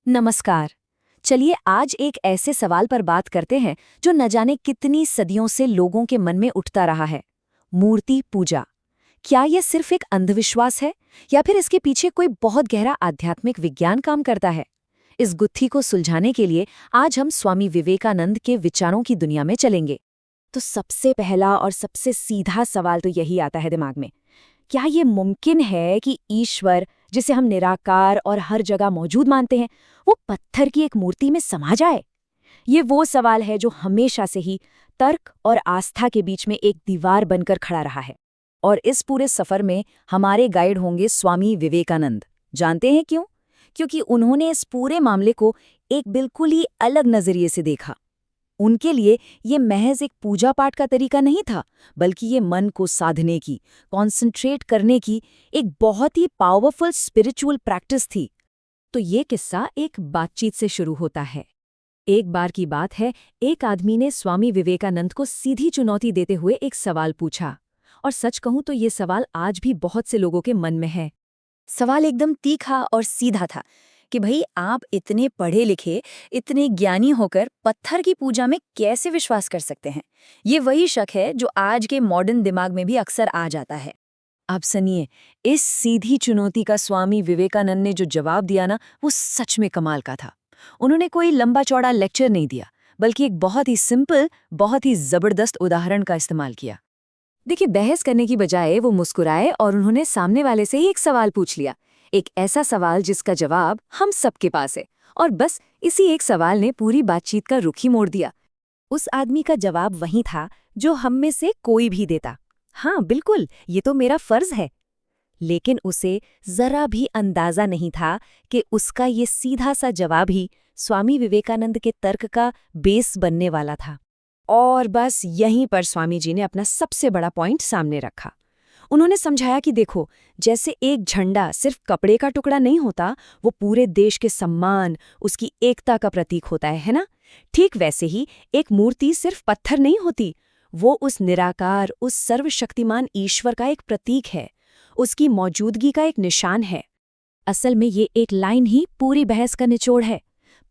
नमस्कार। चलिए आज एक ऐसे सवाल पर बात करते हैं जो न जाने कितनी सदियों से लोगों के मन में उठता रहा है। मूर्ति पूजा। क्या यह सिर्फ एक अंधविश्वास है या फिर इसके पीछे कोई बहुत गहरा आध्यात्मिक विज्ञान काम करता है? इस गुत्थी को सुलझाने के लिए आज हम स्वामी विवेकानंद के विचारों की दुनिया में चलेंगे। तो सबसे पहला और सबसे सीधा सवाल तो यही आता है दिमाग में, क्या ये मुमकिन है कि ईश्वर, जिसे हम निराकार और हर जगह मौजूद मानते हैं, वो पत्थर की एक मूर्ति में समा जाए? ये वो सवाल है जो हमेशा से ही तर्क और आस्था के बीच में एक दीवार बनकर खड़ा रहा है। और इस पूरे सफर में हमारे गाइड होंगे स्वामी विवेकानंद। जानते हैं क्यों? क्योंकि उन्होंने इस पूरे मामले को एक बिल्कुल ही अलग नजरिए से देखा। उनके लिए ये महज एक पूजा पाठ का तरीका नहीं था, बल्कि ये मन को साधने की, कॉन्सेंट्रेट करने की एक बहुत ही पावरफुल स्पिरिचुअल प्रैक्टिस थी। तो ये किस्सा एक बातचीत से शुरू होता है। एक बार की बात है, एक आदमी ने स्वामी विवेकानंद को सीधी चुनौती देते हुए एक सवाल पूछा। और सच कहूं तो ये सवाल आज भी बहुत से लोगों के मन में है। सवाल एकदम तीखा और सीधा था कि भाई, आप इतने पढ़े लिखे, इतने ज्ञानी होकर पत्थर की पूजा में कैसे विश्वास कर सकते हैं? ये वही शक है जो आज के मॉडर्न दिमाग में भी अक्सर आ जाता है। अब सुनिए, इस सीधी चुनौती का स्वामी विवेकानंद ने जो जवाब दिया ना, वो सच में कमाल का था। उन्होंने कोई लंबा चौड़ा लेक्चर नहीं दिया, बल्कि एक बहुत ही सिंपल, बहुत ही जबरदस्त उदाहरण का इस्तेमाल किया। देखिए, बहस करने की बजाय वो मुस्कुराए और उन्होंने सामने वाले से ही एक सवाल पूछ लिया। एक ऐसा सवाल जिसका जवाब हम सबके पास है, और बस इसी एक सवाल ने पूरी बातचीत का रुख ही मोड़ दिया। उस आदमी का जवाब वही था जो हम में से कोई भी देता। हाँ बिल्कुल, ये तो मेरा फर्ज है। लेकिन उसे जरा भी अंदाजा नहीं था कि उसका ये सीधा सा जवाब ही स्वामी विवेकानंद के तर्क का बेस बनने वाला था। और बस यहीं पर स्वामी जी ने अपना सबसे बड़ा पॉइंट सामने रखा। उन्होंने समझाया कि देखो, जैसे एक झंडा सिर्फ कपड़े का टुकड़ा नहीं होता, वो पूरे देश के सम्मान, उसकी एकता का प्रतीक होता है ना? ठीक वैसे ही एक मूर्ति सिर्फ पत्थर नहीं होती, वो उस निराकार, उस सर्वशक्तिमान ईश्वर का एक प्रतीक है, उसकी मौजूदगी का एक निशान है। असल में ये एक लाइन ही पूरी बहस का निचोड़ है।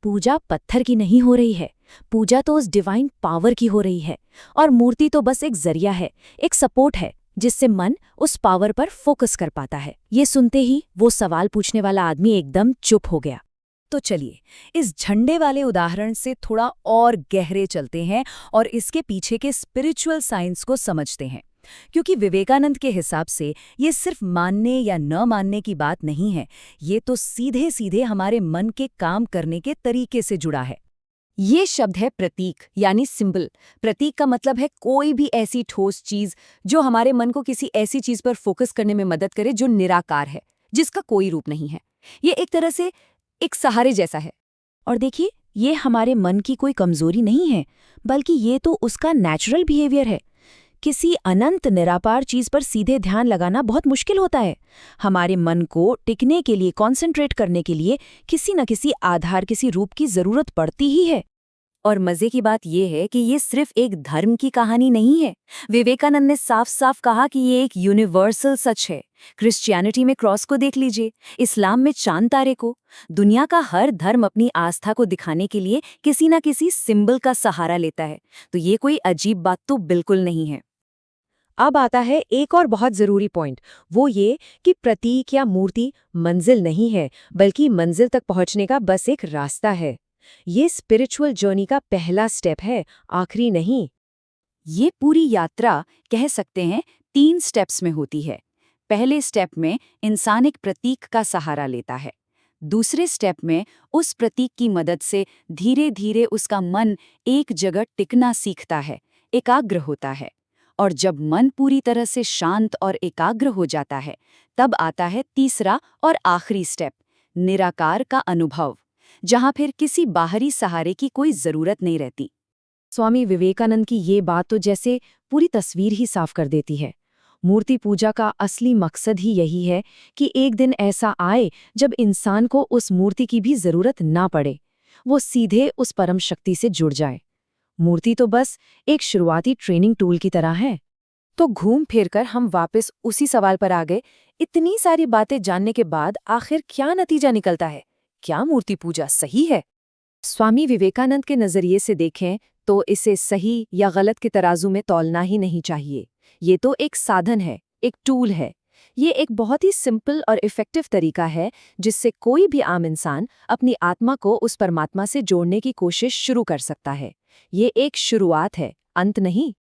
पूजा पत्थर की नहीं हो रही है, पूजा तो उस डिवाइन पावर की हो रही है, और मूर्ति तो बस एक जरिया है, एक सपोर्ट है, जिससे मन उस पावर पर फोकस कर पाता है। ये सुनते ही वो सवाल पूछने वाला आदमी एकदम चुप हो गया। तो चलिए, इस झंडे वाले उदाहरण से थोड़ा और गहरे चलते हैं और इसके पीछे के स्पिरिचुअल साइंस को समझते हैं। क्योंकि विवेकानंद के हिसाब से ये सिर्फ मानने या न मानने की बात नहीं है, ये तो सीधे सीधे हमारे मन के काम करने के तरीके से जुड़ा है। ये शब्द है प्रतीक, यानी सिंबल। प्रतीक का मतलब है कोई भी ऐसी ठोस चीज जो हमारे मन को किसी ऐसी चीज पर फोकस करने में मदद करे जो निराकार है, जिसका कोई रूप नहीं है। ये एक तरह से एक सहारे जैसा है। और देखिए, ये हमारे मन की कोई कमजोरी नहीं है, बल्कि ये तो उसका नेचुरल बिहेवियर है। किसी अनंत निराकार चीज पर सीधे ध्यान लगाना बहुत मुश्किल होता है। हमारे मन को टिकने के लिए, कॉन्सेंट्रेट करने के लिए किसी न किसी आधार, किसी रूप की जरूरत पड़ती ही है। और मजे की बात यह है कि ये सिर्फ एक धर्म की कहानी नहीं है। विवेकानंद ने साफ साफ कहा कि ये एक यूनिवर्सल सच है। क्रिश्चियनिटी में क्रॉस को देख लीजिए, इस्लाम में चांद तारे को। दुनिया का हर धर्म अपनी आस्था को दिखाने के लिए किसी न किसी सिंबल का सहारा लेता है। तो ये कोई अजीब बात तो बिल्कुल नहीं है। अब आता है एक और बहुत जरूरी पॉइंट, वो ये कि प्रतीक या मूर्ति मंजिल नहीं है, बल्कि मंजिल तक पहुंचने का बस एक रास्ता है। ये स्पिरिचुअल जर्नी का पहला स्टेप है, आखिरी नहीं। ये पूरी यात्रा कह सकते हैं 3 स्टेप्स में होती है। पहले स्टेप में इंसान एक प्रतीक का सहारा लेता है। दूसरे स्टेप में उस प्रतीक की मदद से धीरे धीरे उसका मन एक जगह टिकना सीखता है, एकाग्र होता है। और जब मन पूरी तरह से शांत और एकाग्र हो जाता है, तब आता है तीसरा और आखिरी स्टेप, निराकार का अनुभव, जहां फिर किसी बाहरी सहारे की कोई जरूरत नहीं रहती। स्वामी विवेकानंद की ये बात तो जैसे पूरी तस्वीर ही साफ कर देती है। मूर्ति पूजा का असली मकसद ही यही है कि एक दिन ऐसा आए जब इंसान को उस मूर्ति की भी जरूरत ना पड़े, वो सीधे उस परम शक्ति से जुड़ जाए। मूर्ति तो बस एक शुरुआती ट्रेनिंग टूल की तरह है। तो घूम फिरकर हम वापस उसी सवाल पर आ गए। इतनी सारी बातें जानने के बाद आखिर क्या नतीजा निकलता है? क्या मूर्ति पूजा सही है? स्वामी विवेकानंद के नजरिए से देखें तो इसे सही या गलत के तराजू में तौलना ही नहीं चाहिए। ये तो एक साधन है, एक टूल है। ये एक बहुत ही सिंपल और इफ़ेक्टिव तरीका है जिससे कोई भी आम इंसान अपनी आत्मा को उस परमात्मा से जोड़ने की कोशिश शुरू कर सकता है। ये एक शुरुआत है, अंत नहीं।